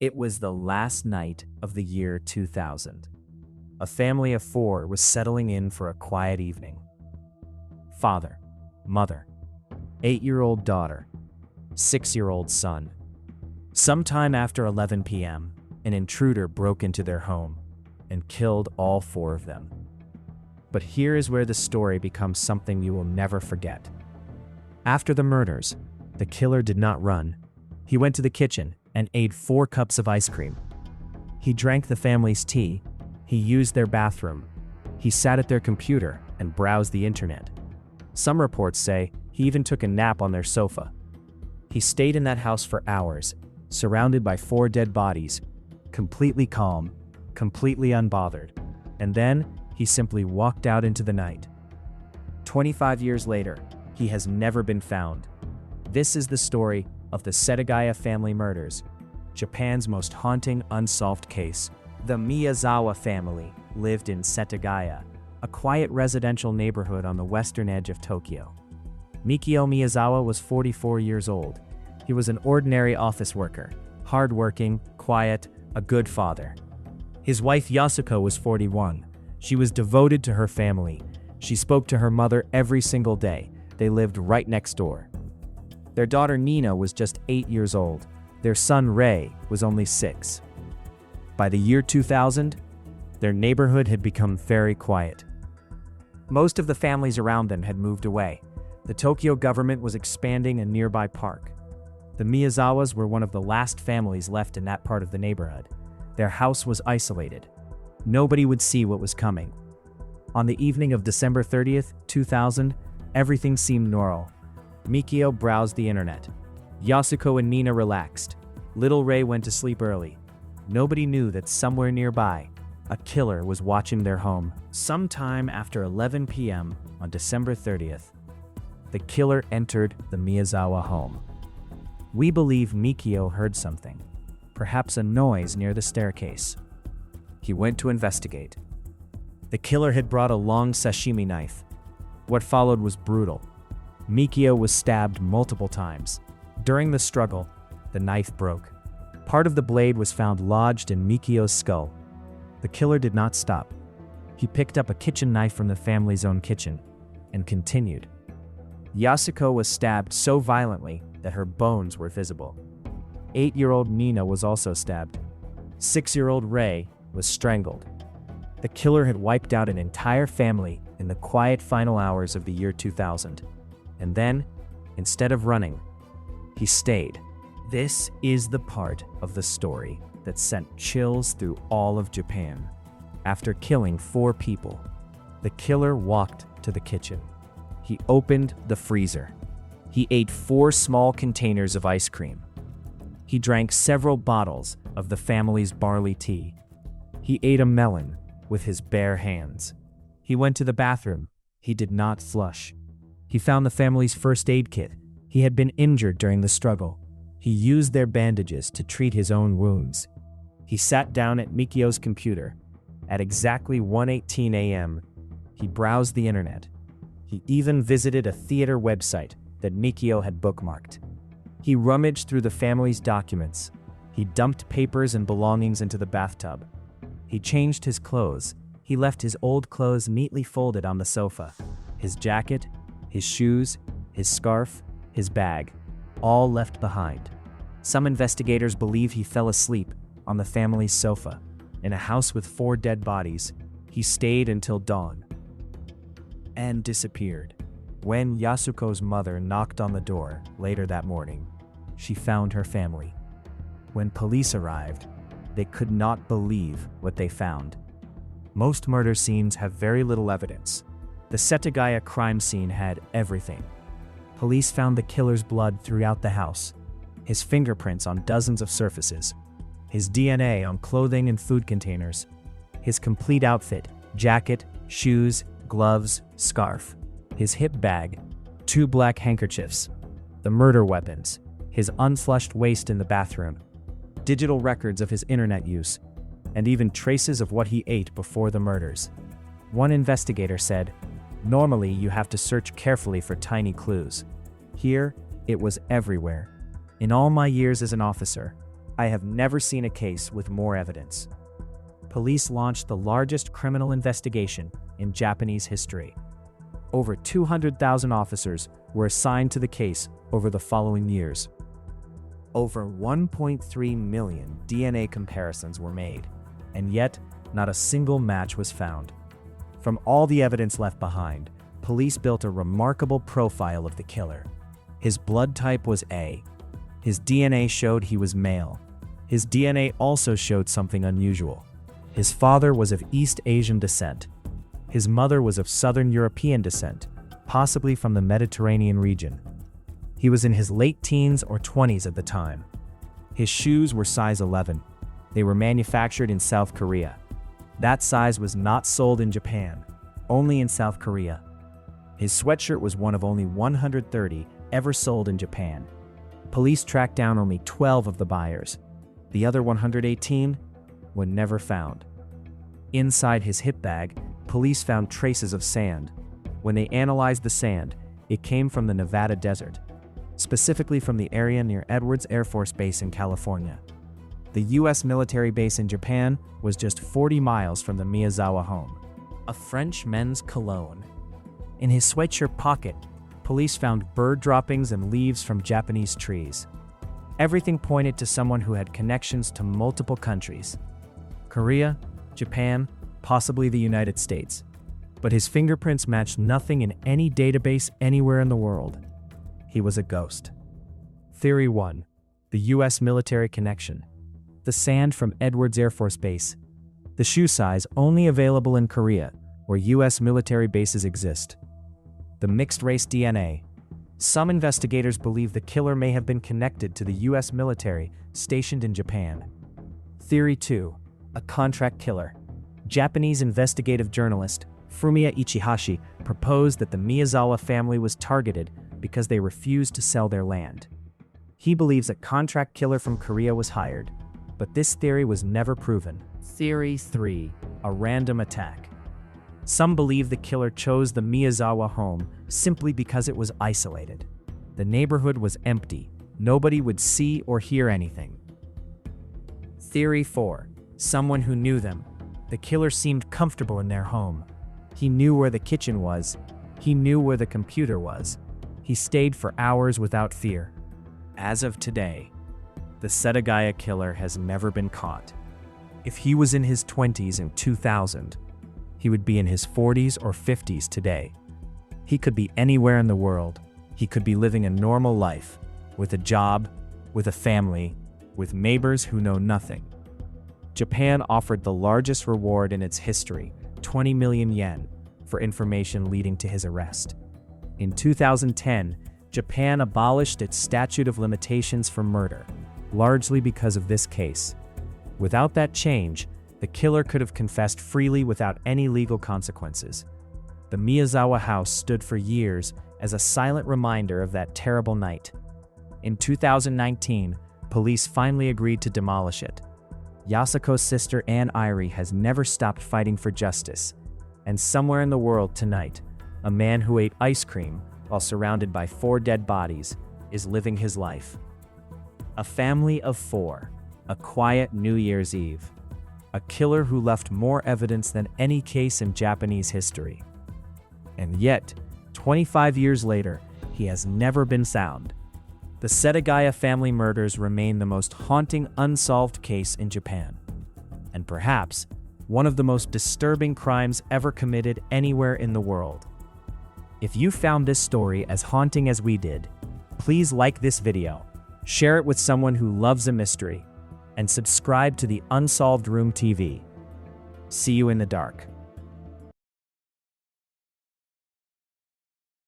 It was the last night of the year 2000. A family of four was settling in for a quiet evening. Father, mother, 8-year-old daughter, 6-year-old son. Sometime after 11 p.m., an intruder broke into their home and killed all four of them. But here is where the story becomes something you will never forget. After the murders, the killer did not run. He went to the kitchen and ate 4 cups of ice cream. He drank the family's tea. He used their bathroom. He sat at their computer and browsed the internet. Some reports say he even took a nap on their sofa. He stayed in that house for hours, surrounded by 4 dead bodies, completely calm, completely unbothered. And then he simply walked out into the night. 25 years later, he has never been found. This is the story of the Setagaya family murders, Japan's most haunting unsolved case. The Miyazawa family lived in Setagaya, a quiet residential neighborhood on the western edge of Tokyo. Mikio Miyazawa was 44 years old. He was an ordinary office worker, hardworking, quiet, a good father. His wife Yasuko was 41. She was devoted to her family. She spoke to her mother every single day. They lived right next door. Their daughter Nina was just 8 years old. Their son Ray was only 6. By the year 2000, their neighborhood had become very quiet. Most of the families around them had moved away. The Tokyo government was expanding a nearby park. The Miyazawas were one of the last families left in that part of the neighborhood. Their house was isolated. Nobody would see what was coming. On the evening of December 30th, 2000, everything seemed normal. Mikio browsed the internet. Yasuko and Nina relaxed. Little Ray went to sleep early. Nobody knew that somewhere nearby, a killer was watching their home. Sometime after 11 p.m. on December 30th, the killer entered the Miyazawa home. We believe Mikio heard something, perhaps a noise near the staircase. He went to investigate. The killer had brought a long sashimi knife. What followed was brutal. Mikio was stabbed multiple times. During the struggle, the knife broke. Part of the blade was found lodged in Mikio's skull. The killer did not stop. He picked up a kitchen knife from the family's own kitchen and continued. Yasuko was stabbed so violently that her bones were visible. 8-year-old Nina was also stabbed. 6-year-old Ray was strangled. The killer had wiped out an entire family in the quiet final hours of the year 2000. And then, instead of running, he stayed. This is the part of the story that sent chills through all of Japan. After killing 4 people, the killer walked to the kitchen. He opened the freezer. He ate 4 small containers of ice cream. He drank several bottles of the family's barley tea. He ate a melon with his bare hands. He went to the bathroom. He did not flush. He found the family's first aid kit. He had been injured during the struggle. He used their bandages to treat his own wounds. He sat down at Mikio's computer. At exactly 1:18 a.m., he browsed the internet. He even visited a theater website that Mikio had bookmarked. He rummaged through the family's documents. He dumped papers and belongings into the bathtub. He changed his clothes. He left his old clothes neatly folded on the sofa. His jacket, his shoes, his scarf, his bag, all left behind. Some investigators believe he fell asleep on the family's sofa. In a house with 4 dead bodies, he stayed until dawn and disappeared. When Yasuko's mother knocked on the door later that morning, she found her family. When police arrived, they could not believe what they found. Most murder scenes have very little evidence. The Setagaya crime scene had everything. Police found the killer's blood throughout the house, his fingerprints on dozens of surfaces, his DNA on clothing and food containers, his complete outfit, jacket, shoes, gloves, scarf, his hip bag, 2 black handkerchiefs, the murder weapons, his unflushed waste in the bathroom, digital records of his internet use, and even traces of what he ate before the murders. One investigator said, "Normally, you have to search carefully for tiny clues. Here, it was everywhere. In all my years as an officer, I have never seen a case with more evidence. Police launched the largest criminal investigation in Japanese history. Over 200,000 officers were assigned to the case over the following years. Over 1.3 million DNA comparisons were made, and yet not a single match was found. From all the evidence left behind, police built a remarkable profile of the killer. His blood type was A. His DNA showed he was male. His DNA also showed something unusual. His father was of East Asian descent. His mother was of Southern European descent, possibly from the Mediterranean region. He was in his late teens or 20s at the time. His shoes were size 11. They were manufactured in South Korea. That size was not sold in Japan, only in South Korea. His sweatshirt was one of only 130 ever sold in Japan. Police tracked down only 12 of the buyers. The other 118 were never found. Inside his hip bag, police found traces of sand. When they analyzed the sand, it came from the Nevada desert, specifically from the area near Edwards Air Force Base in California. The U.S. military base in Japan was just 40 miles from the Miyazawa home. A French men's cologne. In his sweatshirt pocket, police found bird droppings and leaves from Japanese trees. Everything pointed to someone who had connections to multiple countries: Korea, Japan, possibly the United States. But his fingerprints matched nothing in any database anywhere in the world. He was a ghost. Theory 1. The U.S. military connection. The sand from Edwards Air Force Base. The shoe size only available in Korea, where U.S. military bases exist. The mixed-race DNA. Some investigators believe the killer may have been connected to the U.S. military stationed in Japan. Theory 2. A contract killer. Japanese investigative journalist Fumiya Ichihashi proposed that the Miyazawa family was targeted because they refused to sell their land. He believes a contract killer from Korea was hired, but this theory was never proven. Theory 3. A random attack. Some believe the killer chose the Miyazawa home simply because it was isolated. The neighborhood was empty. Nobody would see or hear anything. Theory 4. Someone who knew them. The killer seemed comfortable in their home. He knew where the kitchen was. He knew where the computer was. He stayed for hours without fear. As of today, the Setagaya killer has never been caught. If he was in his 20s in 2000, he would be in his 40s or 50s today. He could be anywhere in the world. He could be living a normal life, with a job, with a family, with neighbors who know nothing. Japan offered the largest reward in its history, 20 million yen, for information leading to his arrest. In 2010, Japan abolished its statute of limitations for murder, largely because of this case. Without that change, the killer could have confessed freely without any legal consequences. The Miyazawa house stood for years as a silent reminder of that terrible night. In 2019, police finally agreed to demolish it. Yasuko's sister Anne Irie has never stopped fighting for justice. And somewhere in the world tonight, a man who ate ice cream while surrounded by 4 dead bodies is living his life. A family of 4. A quiet New Year's Eve. A killer who left more evidence than any case in Japanese history. And yet, 25 years later, he has never been found. The Setagaya family murders remain the most haunting unsolved case in Japan. And perhaps, one of the most disturbing crimes ever committed anywhere in the world. If you found this story as haunting as we did, please like this video, share it with someone who loves a mystery, and subscribe to the Unsolved Room TV. See you in the dark.